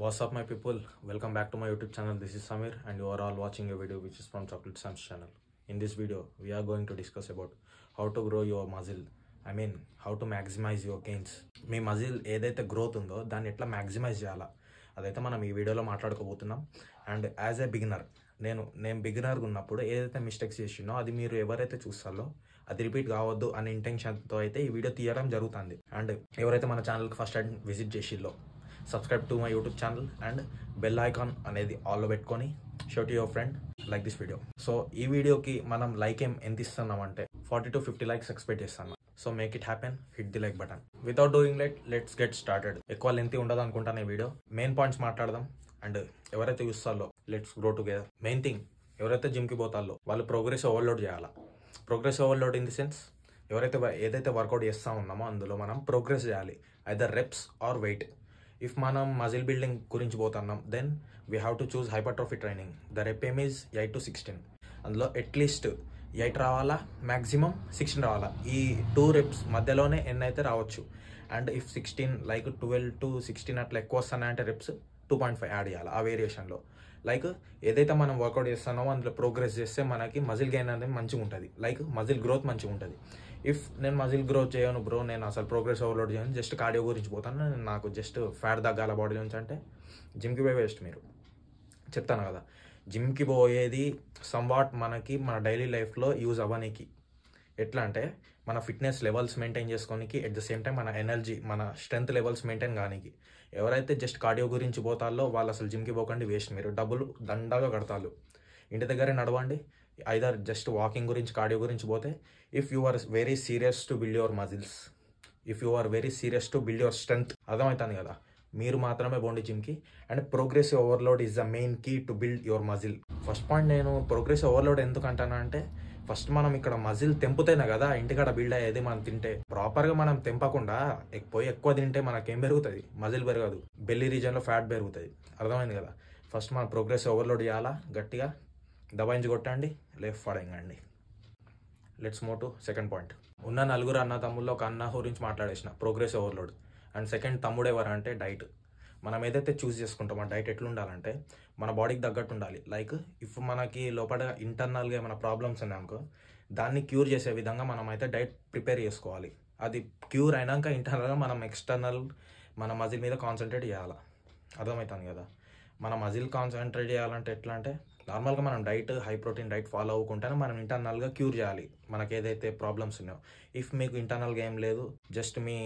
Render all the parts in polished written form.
What's up my people, welcome back to my YouTube channel. This is Samir and you are all watching a video which is from Chocolate Sam's channel. In this video we are going to discuss about how to grow your muscle. How to maximize your gains. Me muscle ఏదైతే growth ఉందో దాన్ని ఎట్లా maximise చేయాలా అదైతే మనం ఈ వీడియోలో మాట్లాడుకోబోతున్నాం. And as a beginner నేను బిగినర్గా ఉన్నప్పుడు ఏదైతే మిస్టేక్స్ చేసినో అది మీరు ఎవరైతే చూస్తారో అది రిపీట్ కావద్దు అనే ఇంటెన్షన్తో అయితే ఈ వీడియో తీయడం జరుగుతుంది. అండ్ ఎవరైతే మన ఛానల్కి ఫస్ట్ టైం విజిట్ చేసిల్లో subscribe to my YouTube channel and bell icon అనేది ఆల్లో పెట్టుకొని show to your friend like this video. So ఈ వీడియోకి మనం లైక్ ఎంత ఇస్తున్నామంటే 40 to 50 likes ఎక్స్పెక్ట్ చేస్తాను. So make it happen, hit the like button. Without doing let's get started. ఎక్కువ లెంత్ ఉండదు అనుకుంటాను ఈ వీడియో. మెయిన్ పాయింట్స్ మాట్లాడదాం. అండ్ ఎవరైతే చూస్తారో let's grow together. Main thing, ఎవరైతే జిమ్కి పోతారో వాళ్ళు ప్రోగ్రెస్ ఓవర్లోడ్ చేయాలా. Progress overload in the sense ఏదైతే వర్కౌట్ చేస్తూ ఉన్నామో అందులో మనం ప్రోగ్రెస్ చేయాలి, either reps or weight. If మనం మజిల్ బిల్డింగ్ గురించి పోతున్నాం then we have to choose hypertrophy training. The rep aim is 8 to 16. అందులో అట్లీస్ట్ 8 రావాలా, మ్యాక్సిమం 16 రావాలా. ఈ 2 reps మధ్యలోనే ఎన్ని అయితే రావచ్చు. అండ్ ఇఫ్ 16 లైక్ 12 to 16 అట్లా ఎక్కువ వస్తున్నాయంటే రెప్స్ 2.5 యాడ్ చేయాలి ఆ వేరియేషన్లో. లైక్ ఏదైతే మనం వర్కౌట్ చేస్తున్నామో అందులో ప్రోగ్రెస్ చేస్తే మనకి మజిల్ గెయిన్ అనేది మంచిగా ఉంటుంది, లైక్ మజిల్ గ్రోత్ మంచిగా ఉంటుంది. ఇఫ్ నేను మజిల్ గ్రోత్ చేయను బ్రో, నేను అసలు ప్రోగ్రెస్ ఓవర్లోడ్ చేయను, జస్ట్ కార్డియో గురించి పోతాను, నాకు జస్ట్ ఫ్యాట్ తగ్గాల బాడీ నుంచి అంటే జిమ్కి పోయి వేస్ట్. మీరు చెప్తాను కదా, జిమ్కి పోయేది సంవాట్ మనకి మన డైలీ లైఫ్లో యూజ్ అవ్వనీకి. ఎట్లా అంటే మన ఫిట్నెస్ లెవెల్స్ మెయింటైన్ చేసుకోనికి, ఎట్ ద సేమ్ టైం మన ఎనర్జీ మన స్ట్రెంత్ లెవెల్స్ మెయింటైన్ కానికి. ఎవరైతే జస్ట్ కార్డియో గురించి పోతారో వాళ్ళు అసలు జిమ్కి పోకండి, వేస్ట్. మీరు డబ్బులు దండాగా కడతారు, ఇంటి దగ్గరే నడవండి. ఐదర్ జస్ట్ వాకింగ్ గురించి కార్డియో గురించి పోతే, if you are very serious to build your muscles, if you are very serious to build your strength, అర్థమవుతుంది కదా, మీరు మాత్రమే పోండి జిమ్కి. And progressive overload is the main key to build your muscle. First point, నేను progressive overload ఎందుకు అంటాను అంటే, ఫస్ట్ మనం ఇక్కడ మజిల్ తెంపుతేనే కదా ఇంటికాడ బిల్డ్ అయ్యేది. మనం తింటే ప్రాపర్గా మనం తెంపకుండా ఎక్కువ తింటే మనకేం పెరుగుతుంది, మజిల్ పెరగదు, బెల్లీ రీజన్లో ఫ్యాట్ పెరుగుతుంది. అర్థమైంది కదా. ఫస్ట్ మనం ప్రోగ్రెసివ్ ఓవర్లోడ్ చేయాలా, గట్టిగా దబాయించి కొట్టండి, లేఫ్ట్ పడండి. Let's move to second point. ఉన్న 4 అన్న తమ్ముళ్ళు ఒక అన్న గురించి మాట్లాడేసిన ప్రోగ్రెసివ్ ఓవర్లోడ్. అండ్ సెకండ్ తమ్ముడు ఎవరు అంటే డైట్. మనం ఏదైతే చూస్ చేసుకుంటామో ఆ డైట్ ఎట్లా ఉండాలంటే మన బాడీకి తగ్గట్టు ఉండాలి. లైక్ ఇఫ్ మనకి లోపల ఇంటర్నల్గా ఏమైనా ప్రాబ్లమ్స్ ఉన్నాయనుకో దాన్ని క్యూర్ చేసే విధంగా మనం అయితే డైట్ ప్రిపేర్ చేసుకోవాలి. అది క్యూర్ అయినాక ఇంటర్నల్గా మనం ఎక్స్టర్నల్ మన మజిల్ మీద కాన్సన్ట్రేట్ చేయాలి. అర్థమవుతుంది కదా. మన మజిల్ కాన్సన్ట్రేట్ చేయాలంటే ఎట్లా అంటే, నార్మల్గా మనం diet high protein diet follow అవ్వకుండానే మనం ఇంటర్నల్గా క్యూర్ చేయాలి మనకి ఏదైతే ప్రాబ్లమ్స్ ఉన్నాయో. ఇఫ్ మీకు ఇంటర్నల్గా ఏం లేదు, జస్ట్ మీ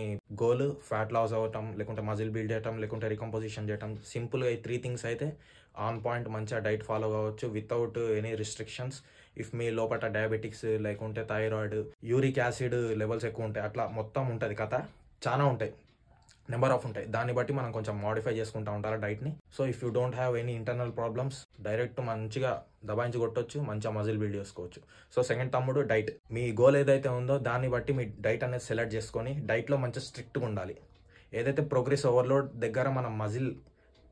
గోల్ ఫ్యాట్ లాస్ అవ్వటం, లేకుంటే మజిల్ బిల్డ్ చేయటం, లేకుంటే రికంపోజిషన్ చేయటం, సింపుల్గా ఈ 3 things అయితే ఆన్ పాయింట్ మంచిగా డైట్ ఫాలో కావచ్చు వితౌట్ ఎనీ రిస్ట్రిక్షన్స్. ఇఫ్ మీ లోపల డయాబెటిక్స్ లేకుంటే థైరాయిడ్, యూరిక్ యాసిడ్ లెవెల్స్ ఎక్కువ ఉంటాయి, అట్లా మొత్తం ఉంటుంది కథ, చాలా ఉంటాయి, నెంబర్ ఆఫ్ ఉంటాయి. దాన్ని బట్టి మనం కొంచెం మాడిఫై చేసుకుంటూ ఉంటారు డైట్ని. So if you don't have any internal problems, direct మంచిగా దబాయించి కొట్టొచ్చు, మంచిగా మజిల్ బిల్డ్ చేసుకోవచ్చు. సో సెకండ్ తమ్ముడు డైట్. మీ గోల్ ఏదైతే ఉందో దాన్ని బట్టి మీ డైట్ అనేది సెలెక్ట్ చేసుకొని డైట్లో మంచిగా స్ట్రిక్ట్గా ఉండాలి. ఏదైతే ప్రోగ్రెస్ ఓవర్లోడ్ దగ్గర మనం మజిల్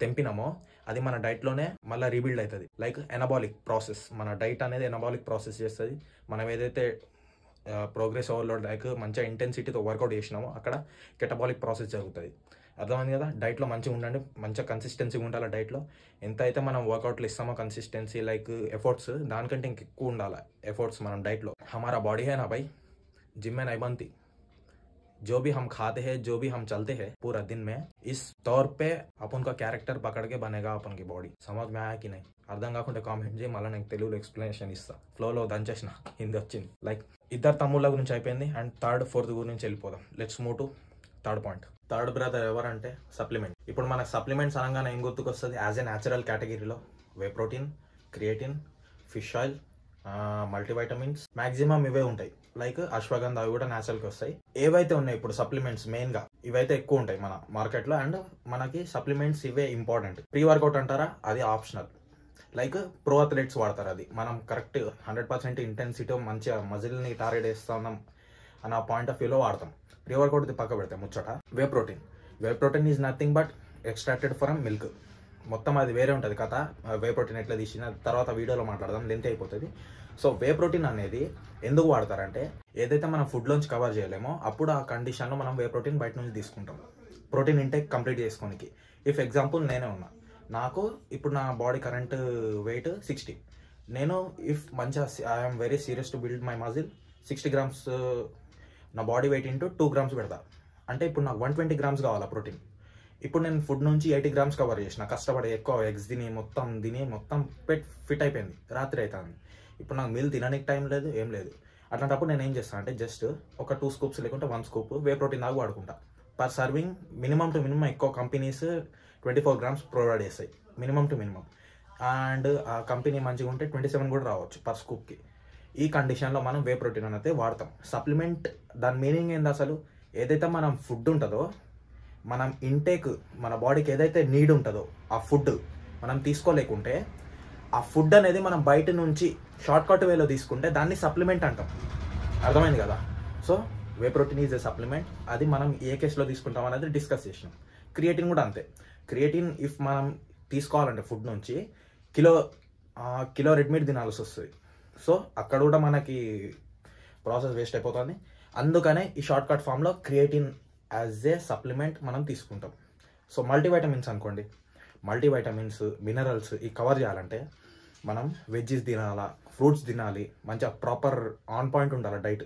తెంపినామో అది మన డైట్లోనే మళ్ళీ రీబిల్డ్ అవుతుంది. లైక్ ఎనబాలిక్ ప్రాసెస్, మన డైట్ అనేది ఎనబాలిక్ ప్రాసెస్ చేస్తుంది. మనం ఏదైతే ప్రోగ్రెస్ ఓవర్లోడ్ లైక్ మంచిగా ఇంటెన్సిటీతో వర్కౌట్ చేసినామో అక్కడ కెటబాలిక్ ప్రాసెస్ జరుగుతుంది. అర్థమైంది కదా. డైట్లో మంచిగా ఉండండి, మంచిగా కన్సిస్టెన్సీగా ఉండాలి. డైట్లో ఎంత అయితే మనం వర్కౌట్లు ఇస్తామో కన్సిస్టెన్సీ లైక్ ఎఫర్ట్స్ దానికంటే ఇంకెక్కువ ఉండాలి ఎఫర్ట్స్ మనం డైట్లో. हमारा बॉडी है ना भाई, जिम में नहीं बनती. जो भी हम खाते हैं, जो भी हम चलते हैं पूरा दिन में, इस तौर पे अपन का कैरेक्टर पकड़ के बनेगा अपन की बॉडी. समझ में आया कि नहीं? అర్థం కాకుంటే కామెంట్ చేయి, మళ్ళీ నేను తెలుగులో ఎక్స్ప్లెనేషన్ ఇస్తా. ఫ్లోలో దంచేసిన, హిందీ వచ్చింది. లైక్ ఇద్దరు తమ్ముళ్ళ గురించి అయిపోయింది. అండ్ థర్డ్ ఫోర్త్ గురించి వెళ్ళిపోదాం. Let's move to third point. Third brother ఎవరంటే సప్లిమెంట్. ఇప్పుడు మనకు సప్లిమెంట్స్ అనగానే ఏం గుర్తుకొస్తుంది? యాజ్ ఏ న్యాచురల్ కేటగిరీలో whey protein, creatine, fish oil, multivitamins, maximum ఇవే ఉంటాయి. లైక్ అశ్వగంధ, అవి కూడా న్యాచురల్కి వస్తాయి. ఏవైతే ఉన్నాయి ఇప్పుడు సప్లిమెంట్స్ మెయిన్గా ఇవైతే ఎక్కువ ఉంటాయి మన మార్కెట్లో. అండ్ మనకి సప్లిమెంట్స్ ఇవే ఇంపార్టెంట్. ప్రీ వర్కౌట్ అంటారా, అది ఆప్షనల్. లైక్ ప్రో అథ్లెట్స్ వాడతారు, అది మనం కరెక్ట్ 100% ఇంటెన్సిటీ మంచిగా మజిల్ని టార్గెట్ చేస్తున్నాం అన్న పాయింట్ ఆఫ్ వ్యూలో వాడతాం. ప్రీ వర్కౌట్ పక్క పెడితే ముచ్చట. Whey protein is nothing but extracted from milk. మొత్తం అది వేరే ఉంటుంది కథ. వే ప్రోటీన్ ఎట్లా తీసిన తర్వాత వీడియోలో మాట్లాడదాం, లెంత్ అయిపోతుంది. సో వే ప్రోటీన్ అనేది ఎందుకు వాడతారంటే, ఏదైతే మనం ఫుడ్లోంచి కవర్ చేయలేమో అప్పుడు ఆ కండిషన్లో మనం వే ప్రోటీన్ బయట నుంచి తీసుకుంటాం. ప్రోటీన్ ఇంటేక్ కంప్లీట్ చేసుకోనికి. ఇఫ్ ఎగ్జాంపుల్ నేనే ఉన్నా, నాకు ఇప్పుడు నా బాడీ కరెంట్ వెయిట్ 60. నేను ఇఫ్ మంచిగా I'm very serious to build my muscle, 60 grams నా బాడీ వెయిట్ ఇంటూ 2 grams పెడతా. అంటే ఇప్పుడు నాకు 120 grams కావాలా ప్రోటీన్. ఇప్పుడు నేను ఫుడ్ నుంచి 80 grams కవర్ చేసిన, కష్టపడి ఎక్కువ ఎగ్స్ తిని మొత్తం ఫిట్ అయిపోయింది, రాత్రి అవుతుంది. ఇప్పుడు నాకు మీల్ తినడానికి టైం లేదు, ఏం లేదు. అట్లాంటప్పుడు నేను ఏం చేస్తాను అంటే జస్ట్ ఒక 2 scoops లేకుంటే 1 scoop వే ప్రోటీన్ దాకా వాడుకుంటా. Per serving minimum to minimum ఎక్కువ కంపెనీస్ 24 grams ప్రొవైడ్ చేస్తాయి, మినిమం టు మినిమం. అండ్ ఆ కంపెనీ మంచిగా ఉంటే 27 కూడా రావచ్చు పర్ స్కూప్కి. ఈ కండిషన్లో మనం వే ప్రోటీన్ అనేది వాడతాం. సప్లిమెంట్ దాని మీనింగ్ ఏంది అసలు? ఏదైతే మనం ఫుడ్ ఉంటుందో, మనం ఇంటేక్, మన బాడీకి ఏదైతే నీడ్ ఉంటుందో ఆ ఫుడ్ మనం తీసుకోలేకుంటే, ఆ ఫుడ్ అనేది మనం బయట నుంచి షార్ట్ కట్ వేలో తీసుకుంటే దాన్ని సప్లిమెంట్ అంటాం. అర్థమైంది కదా? So whey protein is a supplement. అది మనం ఏ కేసులో తీసుకుంటాం అనేది డిస్కస్ చేసినాం. క్రియేటిన్ కూడా అంతే. క్రియేటిన్ ఇఫ్ మనం తీసుకోవాలంటే ఫుడ్ నుంచి కిలో రెడ్ మీట్ తినాల్సి వస్తుంది. సో అక్కడ కూడా మనకి ప్రాసెస్ వేస్ట్ అయిపోతుంది. అందుకనే ఈ షార్ట్ కట్ ఫామ్లో క్రియేటిన్ యాజ్ ఏ సప్లిమెంట్ మనం తీసుకుంటాం. సో మల్టీవైటమిన్స్ అనుకోండి, మల్టీవైటమిన్స్, మినరల్స్ ఈ కవర్ చేయాలంటే మనం వెజ్జెస్ తినాలా, ఫ్రూట్స్ తినాలి, మంచిగా ప్రాపర్ ఆన్ పాయింట్ ఉండాలి డైట్.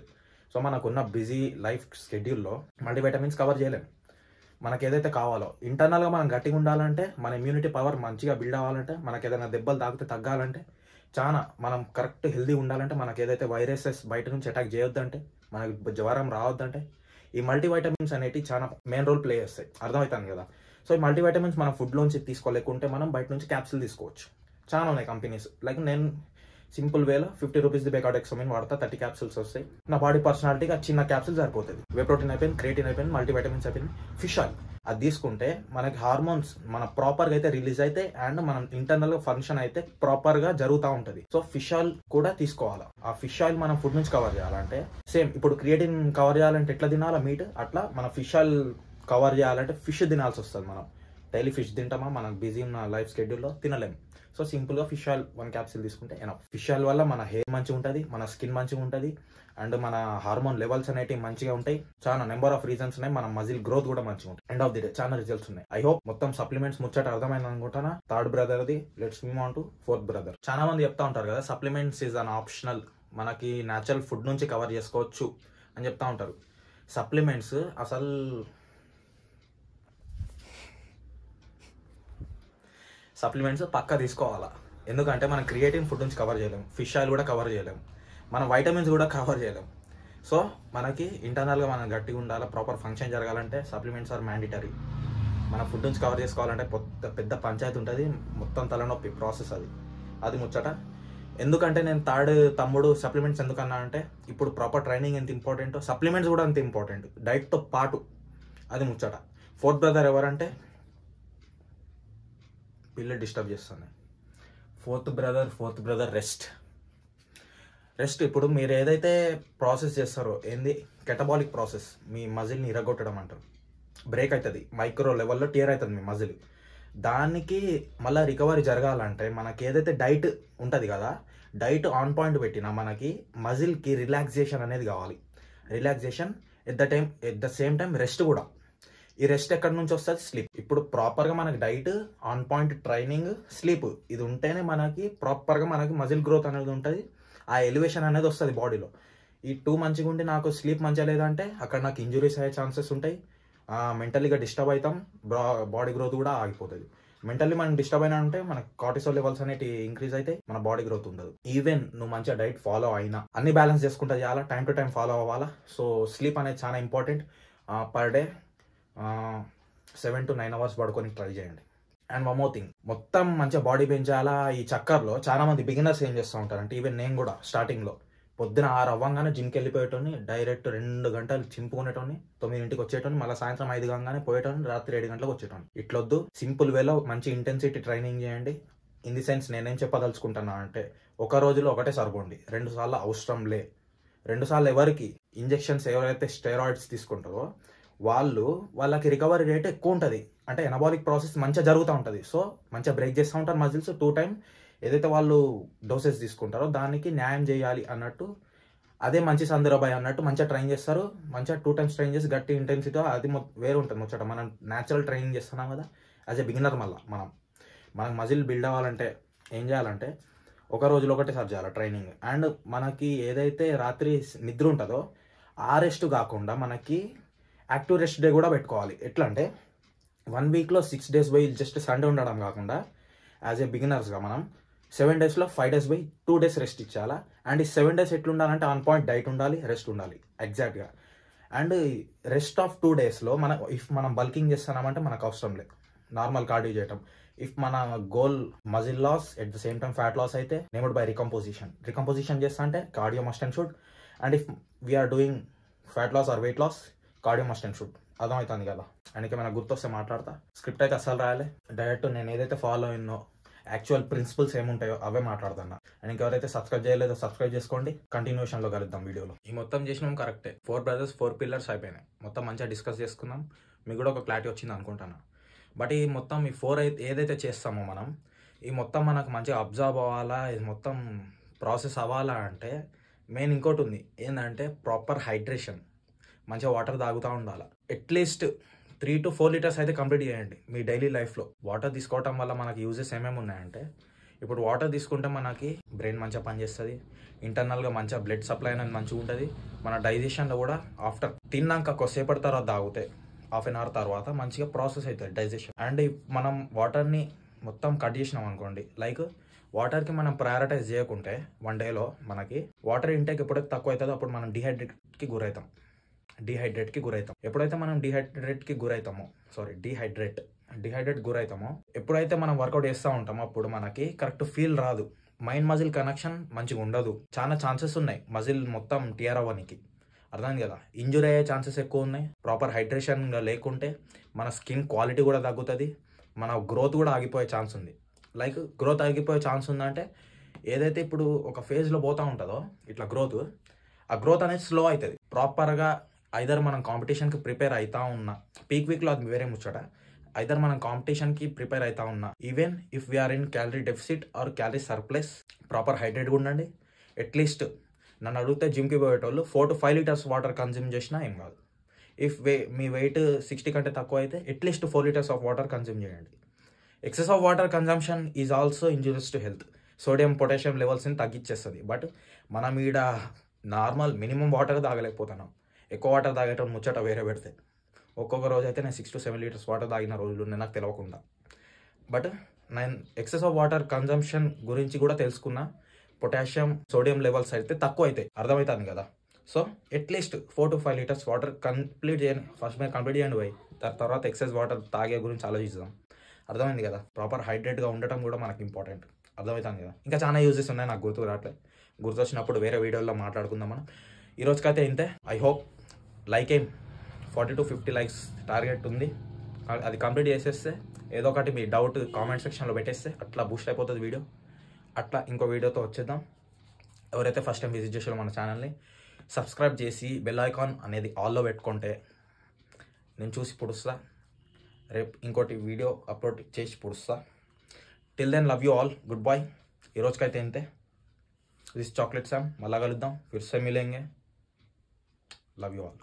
సో మనకున్న బిజీ లైఫ్ షెడ్యూల్లో మల్టీవైటమిన్స్ కవర్ చేయలేము. మనకి ఏదైతే కావాలో ఇంటర్నల్గా మనం గట్టిగా ఉండాలంటే, మన ఇమ్యూనిటీ పవర్ మంచిగా బిల్డ్ అవ్వాలంటే, మనకి ఏదైనా దెబ్బలు తాకితే తగ్గాలంటే, చాలా మనం కరెక్ట్ హెల్దీ ఉండాలంటే, మనకి ఏదైతే వైరసెస్ బయట నుంచి అటాక్ చేయొద్దంటే, మనకి జ్వరం రావద్దంటే, ఈ మల్టీవైటమిన్స్ అనేవి చాలా మెయిన్ రోల్ ప్లే చేస్తాయి. అర్థమవుతుంది కదా? సో ఈ మల్టీవైటమిన్స్ మనం ఫుడ్లోంచి తీసుకోలేకుంటే మనం బయట నుంచి క్యాప్సిల్ తీసుకోవచ్చు. చాలా ఉన్నాయి కంపెనీస్. లైక్ నేను సింపుల్ వేలో 50 రూపీస్ది బేకార్డ్ ఎక్సోమిన్ వాడతా, 30 capsules వస్తాయి. నా బాడీ పర్సనాలిటీగా చిన్న క్యాప్సిల్ సరిపోతుంది. వే ప్రోటీన్ అయిపోయింది, క్రియేటిన్ అయిపోయింది, మల్టీవైటమిన్స్ అయిపోయింది, ఫిష్ ఆయిల్. అది తీసుకుంటే మనకి హార్మోన్స్ మన ప్రాపర్గా అయితే రిలీజ్ అయితే, అండ్ మనం ఇంటర్నల్గా ఫంక్షన్ అయితే ప్రాపర్గా జరుగుతూ ఉంటుంది. సో ఫిష్ ఆయిల్ కూడా తీసుకోవాలి. ఆ ఫిష్ ఆయిల్ మనం ఫుడ్ నుంచి కవర్ చేయాలంటే, సేమ్ ఇప్పుడు క్రియేటిన్ కవర్ చేయాలంటే ఎట్లా తినాలా మీట్, అట్లా మన ఫిష్ ఆయిల్ కవర్ చేయాలంటే ఫిష్ తినాల్సి వస్తుంది. మనం డైలీ ఫిష్ తింటామా? మనకు బిజీ ఉన్న లైఫ్ షెడ్యూల్లో తినలేము. సో సింపుల్గా ఫిష్ ఆయిల్ 1 capsule తీసుకుంటే ఎనఫ్. ఫిష్ ఆయిల్ వల్ల మన హెయిర్ మంచిగా ఉంటుంది, మన స్కిన్ మంచిగా ఉంటుంది, అండ్ మన హార్మోన్ లెవెల్స్ అనేవి మంచిగా ఉంటాయి. చాలా నెంబర్ ఆఫ్ రీజన్స్ ఉన్నాయి. మన మజిల్ గ్రోత్ కూడా మంచిగా ఉంటుంది. ఎండ్ ఆఫ్ ది డే చాలా రిజల్ట్స్ ఉన్నాయి. ఐ హోప్ మొత్తం సప్లిమెంట్స్ ముచ్చట అర్థమైంది అనుకుంటానా. థర్డ్ బ్రదర్ది, let's move on to fourth brother. చాలా మంది చెప్తా ఉంటారు కదా, సప్లిమెంట్స్ ఈజ్ అన్ ఆప్షనల్, మనకి న్యాచురల్ ఫుడ్ నుంచి కవర్ చేసుకోవచ్చు అని చెప్తా ఉంటారు. సప్లిమెంట్స్ అసలు పక్కా తీసుకోవాలా. ఎందుకంటే మనం క్రియేటిన్ ఫుడ్ నుంచి కవర్ చేయలేము, ఫిష్ ఆయిల్ కూడా కవర్ చేయలేము, మనం వైటమిన్స్ కూడా కవర్ చేయలేము. సో మనకి ఇంటర్నల్గా మనం గట్టిగా ఉండాలి, ప్రాపర్ ఫంక్షన్ జరగాలంటే సప్లిమెంట్స్ ఆర్ మ్యాండిటరీ. మన ఫుడ్ నుంచి కవర్ చేసుకోవాలంటే పెద్ద పంచాయతీ ఉంటుంది, మొత్తం తలనొప్పి ప్రాసెస్ అది ముచ్చట. ఎందుకంటే నేను థర్డ్ తమ్ముడు సప్లిమెంట్స్ ఎందుకన్నా అంటే, ఇప్పుడు ప్రాపర్ ట్రైనింగ్ ఎంత ఇంపార్టెంటో సప్లిమెంట్స్ కూడా అంత ఇంపార్టెంట్, డైట్తో పాటు. అది ముచ్చట. ఫోర్త్ బ్రదర్ ఎవరంటే, పిల్లలు డిస్టర్బ్ చేస్తాను. Fourth brother rest. ఇప్పుడు మీరు ఏదైతే ప్రాసెస్ చేస్తారో, ఏంది కెటబాలిక్ ప్రాసెస్, మీ మజిల్ని ఇరగొట్టడం అంటారు. బ్రేక్ అవుతుంది, మైక్రో లెవెల్లో టియర్ అవుతుంది మీ మజిల్. దానికి మళ్ళీ రికవరీ జరగాలంటే మనకి ఏదైతే డైట్ ఉంటుంది కదా, డైట్ ఆన్ పాయింట్ పెట్టినా మనకి మజిల్కి రిలాక్సేషన్ అనేది కావాలి. Relaxation at the same time rest కూడా. ఈ రెస్ట్ ఎక్కడి నుంచి వస్తుంది? స్లీప్. ఇప్పుడు ప్రాపర్గా మనకి diet, on point training, sleep, ఇది ఉంటేనే మనకి ప్రాపర్గా మనకి మజిల్ గ్రోత్ అనేది ఉంటుంది, ఆ ఎలివేషన్ అనేది వస్తుంది బాడీలో. ఈ 2 మంచిగా ఉండి నాకు స్లీప్ మంచిగా లేదంటే అక్కడ నాకు ఇంజురీస్ అయ్యే ఛాన్సెస్ ఉంటాయి, మెంటలీగా డిస్టర్బ్ అవుతాం, బాడీ గ్రోత్ కూడా ఆగిపోతుంది. మెంటల్లీ మనం డిస్టర్బ్ అయినా అంటే మనకు కార్టిసోల్ లెవెల్స్ అనేవి ఇంక్రీజ్ అయితే మన బాడీ గ్రోత్ ఉండదు. ఈవెన్ నువ్వు మంచిగా డైట్ ఫాలో అయినా అన్ని బ్యాలెన్స్ చేసుకుంటా చేయాలా, టైం టు టైం ఫాలో అవ్వాలా. సో స్లీప్ అనేది చాలా important. Per day 7 to 9 hours పడుకొని ట్రై చేయండి. అండ్ వన్ మోర్ థింగ్, మొత్తం మంచిగా బాడీ పెంచాలా ఈ చక్కర్లో చాలా మంది బిగినర్స్ ఏం చేస్తూ ఉంటారు అంటే, ఈవెన్ నేను కూడా స్టార్టింగ్లో పొద్దున 6 అవ్వగానే జిమ్కి వెళ్ళిపోయేటోని, డైరెక్ట్ 2 గంటలు చింపుకునేటోని, 9 వచ్చేటోని, మళ్ళీ సాయంత్రం 5 కాగానే పోయేటోని, రాత్రి 7 గంటలకు వచ్చేటోని. ఇట్లొద్దు. సింపుల్ వేలో మంచి ఇంటెన్సిటీ ట్రైనింగ్ చేయండి. ఇన్ ది సెన్స్ నేనేం చెప్పదలుచుకుంటున్నా అంటే, ఒక రోజులో ఒకటే సరిపోండి, 2 సార్లు అవసరం లే. 2 సార్లు ఎవరికి ఇంజెక్షన్స్, ఎవరైతే స్టెరాయిడ్స్ తీసుకుంటారో వాళ్ళకి రికవరీ రేట్ ఎక్కువ ఉంటుంది. అంటే ఎనబాలిక్ ప్రాసెస్ మంచిగా జరుగుతూ ఉంటుంది. సో మంచిగా బ్రేక్ చేస్తూ ఉంటారు మజిల్స్. 2 times ఏదైతే వాళ్ళు డోసెస్ తీసుకుంటారో దానికి న్యాయం చేయాలి అన్నట్టు అదే మంచి సందర్భాయ్ అన్నట్టు మంచిగా ట్రైన్ చేస్తారు, మంచిగా 2 times ట్రైన్ చేసి గట్టి ఇంటెన్సిటీ అది వేరే ఉంటుంది ముచ్చట. మనం న్యాచురల్ ట్రైనింగ్ చేస్తున్నాం కదా యాజ్ ఎ బిగినర్. మళ్ళీ మనకు మజిల్ బిల్డ్ అవ్వాలంటే ఏం చేయాలంటే ఒక రోజులో ఒకటేసారి చేయాలి ట్రైనింగ్. అండ్ మనకి ఏదైతే రాత్రి నిద్ర ఉంటుందో ఆ రెస్ట్ కాకుండా మనకి యాక్టివ్ రెస్ట్ డే కూడా పెట్టుకోవాలి. ఎట్లా అంటే 1 weekలో 6 days పోయి జస్ట్ సండే ఉండడం కాకుండా యాజ్ ఏ బిగినర్స్గా మనం 7 daysలో 5 days పోయి 2 days రెస్ట్ ఇచ్చేయాలా. అండ్ ఈ 7 days ఎట్లుండాలంటే ఆన్ పాయింట్ డైట్ ఉండాలి, రెస్ట్ ఉండాలి ఎగ్జాక్ట్గా. అండ్ రెస్ట్ ఆఫ్ 2 daysలో మనం బల్కింగ్ చేస్తున్నామంటే మనకు అవసరం లేదు, నార్మల్ కార్డియో చేయటం. ఇఫ్ మన goal muscle loss at the same time fat loss అయితే నేమ్డ్ బై రికంపోజిషన్ చేస్తా అంటే cardio must and should. And if we are doing fat loss or weight loss cardio must and should. అర్థమవుతుంది కదా. And ఏమైనా గుర్తొస్తే మాట్లాడతా, script అయితే అస్సలు రాయాలి, డైరెక్ట్ నేను ఏదైతే ఫాలో అయినో యాక్చువల్ ప్రిన్సిపల్స్ ఏముంటాయో అవే మాట్లాడుతున్నా. అండ్ ఇంకెవరైతే సబ్స్క్రైబ్ చేయలేదో సబ్స్క్రైబ్ చేసుకోండి. కంటిన్యూషన్లో కలుద్దాం వీడియోలో. ఈ మొత్తం చేసినాం కరెక్టే, 4 brothers 4 pillars అయిపోయినాయి. మొత్తం మంచిగా డిస్కస్ చేసుకున్నాం, మీకు కూడా ఒక క్లారిటీ వచ్చింది అనుకుంటున్నా. బట్ ఈ మొత్తం ఈ 4 ఏదైతే చేస్తామో మనం ఈ మొత్తం మనకు మంచిగా అబ్జర్వ్ అవ్వాలా, ఇది మొత్తం ప్రాసెస్ అవ్వాలా అంటే మెయిన్ ఇంకోటి ఉంది ఏంటంటే ప్రాపర్ హైడ్రేషన్. మంచిగా వాటర్ తాగుతూ ఉండాలి. అట్లీస్ట్ 3 to 4 liters అయితే కంప్లీట్ చేయండి మీ డైలీ లైఫ్లో. వాటర్ తీసుకోవటం వల్ల మనకి యూజెస్ ఏమేమి ఉన్నాయంటే, ఇప్పుడు వాటర్ తీసుకుంటే మనకి బ్రెయిన్ మంచిగా పనిచేస్తుంది, ఇంటర్నల్గా మంచిగా బ్లడ్ సప్లై అనేది మంచిగా ఉంటుంది, మన డైజెషన్లో కూడా ఆఫ్టర్ తిన్నాక కొద్దిసేపటి తర్వాత తాగితే హాఫ్ అన్ అవర్ తర్వాత మంచిగా ప్రాసెస్ అవుతుంది డైజెషన్. అండ్ మనం వాటర్ని మొత్తం కట్ చేసినాం అనుకోండి, లైక్ వాటర్కి మనం ప్రయారిటైజ్ చేయకుంటే 1 dayలో మనకి వాటర్ ఇంటేక్ ఎప్పుడైతే తక్కువ అవుతుందో అప్పుడు మనం డిహైడ్రేట్కి గురవుతాం. ఎప్పుడైతే మనం డిహైడ్రేట్ గురవుతామో ఎప్పుడైతే మనం వర్కౌట్ చేస్తూ ఉంటామో అప్పుడు మనకి కరెక్ట్ ఫీల్ రాదు, మైండ్ మజిల్ కనెక్షన్ మంచిగా ఉండదు, చాలా ఛాన్సెస్ ఉన్నాయి మజిల్ మొత్తం టియర్ అవ్వడానికి. అర్థమైంది కదా. ఇంజురీ అయ్యే ఛాన్సెస్ ఎక్కువ ఉన్నాయి. ప్రాపర్ హైడ్రేషన్గా లేకుంటే మన స్కిన్ క్వాలిటీ కూడా తగ్గుతుంది, మన గ్రోత్ కూడా ఆగిపోయే ఛాన్స్ ఉంది. లైక్ గ్రోత్ ఆగిపోయే ఛాన్స్ ఉందంటే ఏదైతే ఇప్పుడు ఒక ఫేజ్లో పోతూ ఉంటుందో ఇట్లా ఆ గ్రోత్ అనేది స్లో అవుతుంది. ప్రాపర్గా ఐదర్ మనం కాంపిటీషన్కి ప్రిపేర్ అవుతా ఉన్నా, పీక్ వీక్లో అది వేరే ముచ్చట, ఐదర్ మనం కాంపిటీషన్కి ప్రిపేర్ అవుతా ఉన్నా, even if we're in calorie deficit or calorie surplus, proper హైడ్రేట్గా ఉండండి. అట్లీస్ట్ నన్ను అడిగితే జిమ్కి పోయేటోళ్ళు 4 to 5 liters వాటర్ కన్జ్యూమ్ చేసినా ఏం కాదు. ఇఫ్ మీ వెయిట్ 60 కంటే తక్కువ అయితే at least 4 liters of water consume చేయండి. Excess of water consumption is also injurious to health. Sodium potassium లెవెల్స్ని తగ్గించేస్తుంది. బట్ మనం ఈడ నార్మల్ మినిమం వాటర్ తాగలేకపోతున్నాం. ఎక్కువ వాటర్ తాగేటప్పుడు ముచ్చట వేరే పెడితే ఒక్కొక్క రోజు అయితే నేను 6 to 7 liters వాటర్ తాగిన రోజులు ఉన్నాయి నాకు తెలియకుండా. బట్ నేను ఎక్సెస్ ఆఫ్ వాటర్ కన్జంప్షన్ గురించి కూడా తెలుసుకున్నా. పొటాషియం సోడియం లెవెల్స్ అయితే తక్కువ అవుతాయి, అర్థమవుతుంది కదా. So at least 4 to 5 liters water complete చేయండి. ఫస్ట్ మీరు కంప్లీట్ చేయండి పోయి, తర్వాత ఎక్సెస్ వాటర్ తాగే గురించి ఆలోచిద్దాం. అర్థమైంది కదా. ప్రాపర్ హైడ్రేట్గా ఉండటం కూడా మనకి ఇంపార్టెంట్, అర్థమవుతుంది కదా. ఇంకా చాలా యూజెస్ ఉన్నాయి, నాకు గుర్తుకు రావట్లేదు, గుర్తొచ్చినప్పుడు వేరే వీడియోలో మాట్లాడుకుందాం మనం. ఈ రోజుకైతే ఇంతే. I hope like 40 to 50 likes target ఉంది, అది కంప్లీట్ చేసేస్తే ఏదో ఒకటి మీ డౌట్ కామెంట్ సెక్షన్లో పెట్టేస్తే అట్లా బూస్ట్ అయిపోతుంది వీడియో. అట్లా ఇంకో వీడియోతో వచ్చేద్దాం. ఎవరైతే ఫస్ట్ టైం విజిట్ చేసారో మన ఛానల్ని సబ్స్క్రైబ్ చేసి బెల్ ఐకాన్ అనేది ఆల్లో పెట్టుకుంటే నేను చూసి పుడుస్తా, రేపు ఇంకోటి వీడియో అప్లోడ్ చేసి పుడుస్తా. Till then love you all, good bye. ఈ రోజుకైతే ఇంతే. దిస్ చాక్లెట్ శామ్, మళ్ళా కలుద్దాం, ఫిర్ సే మిలేంగే. Love you all.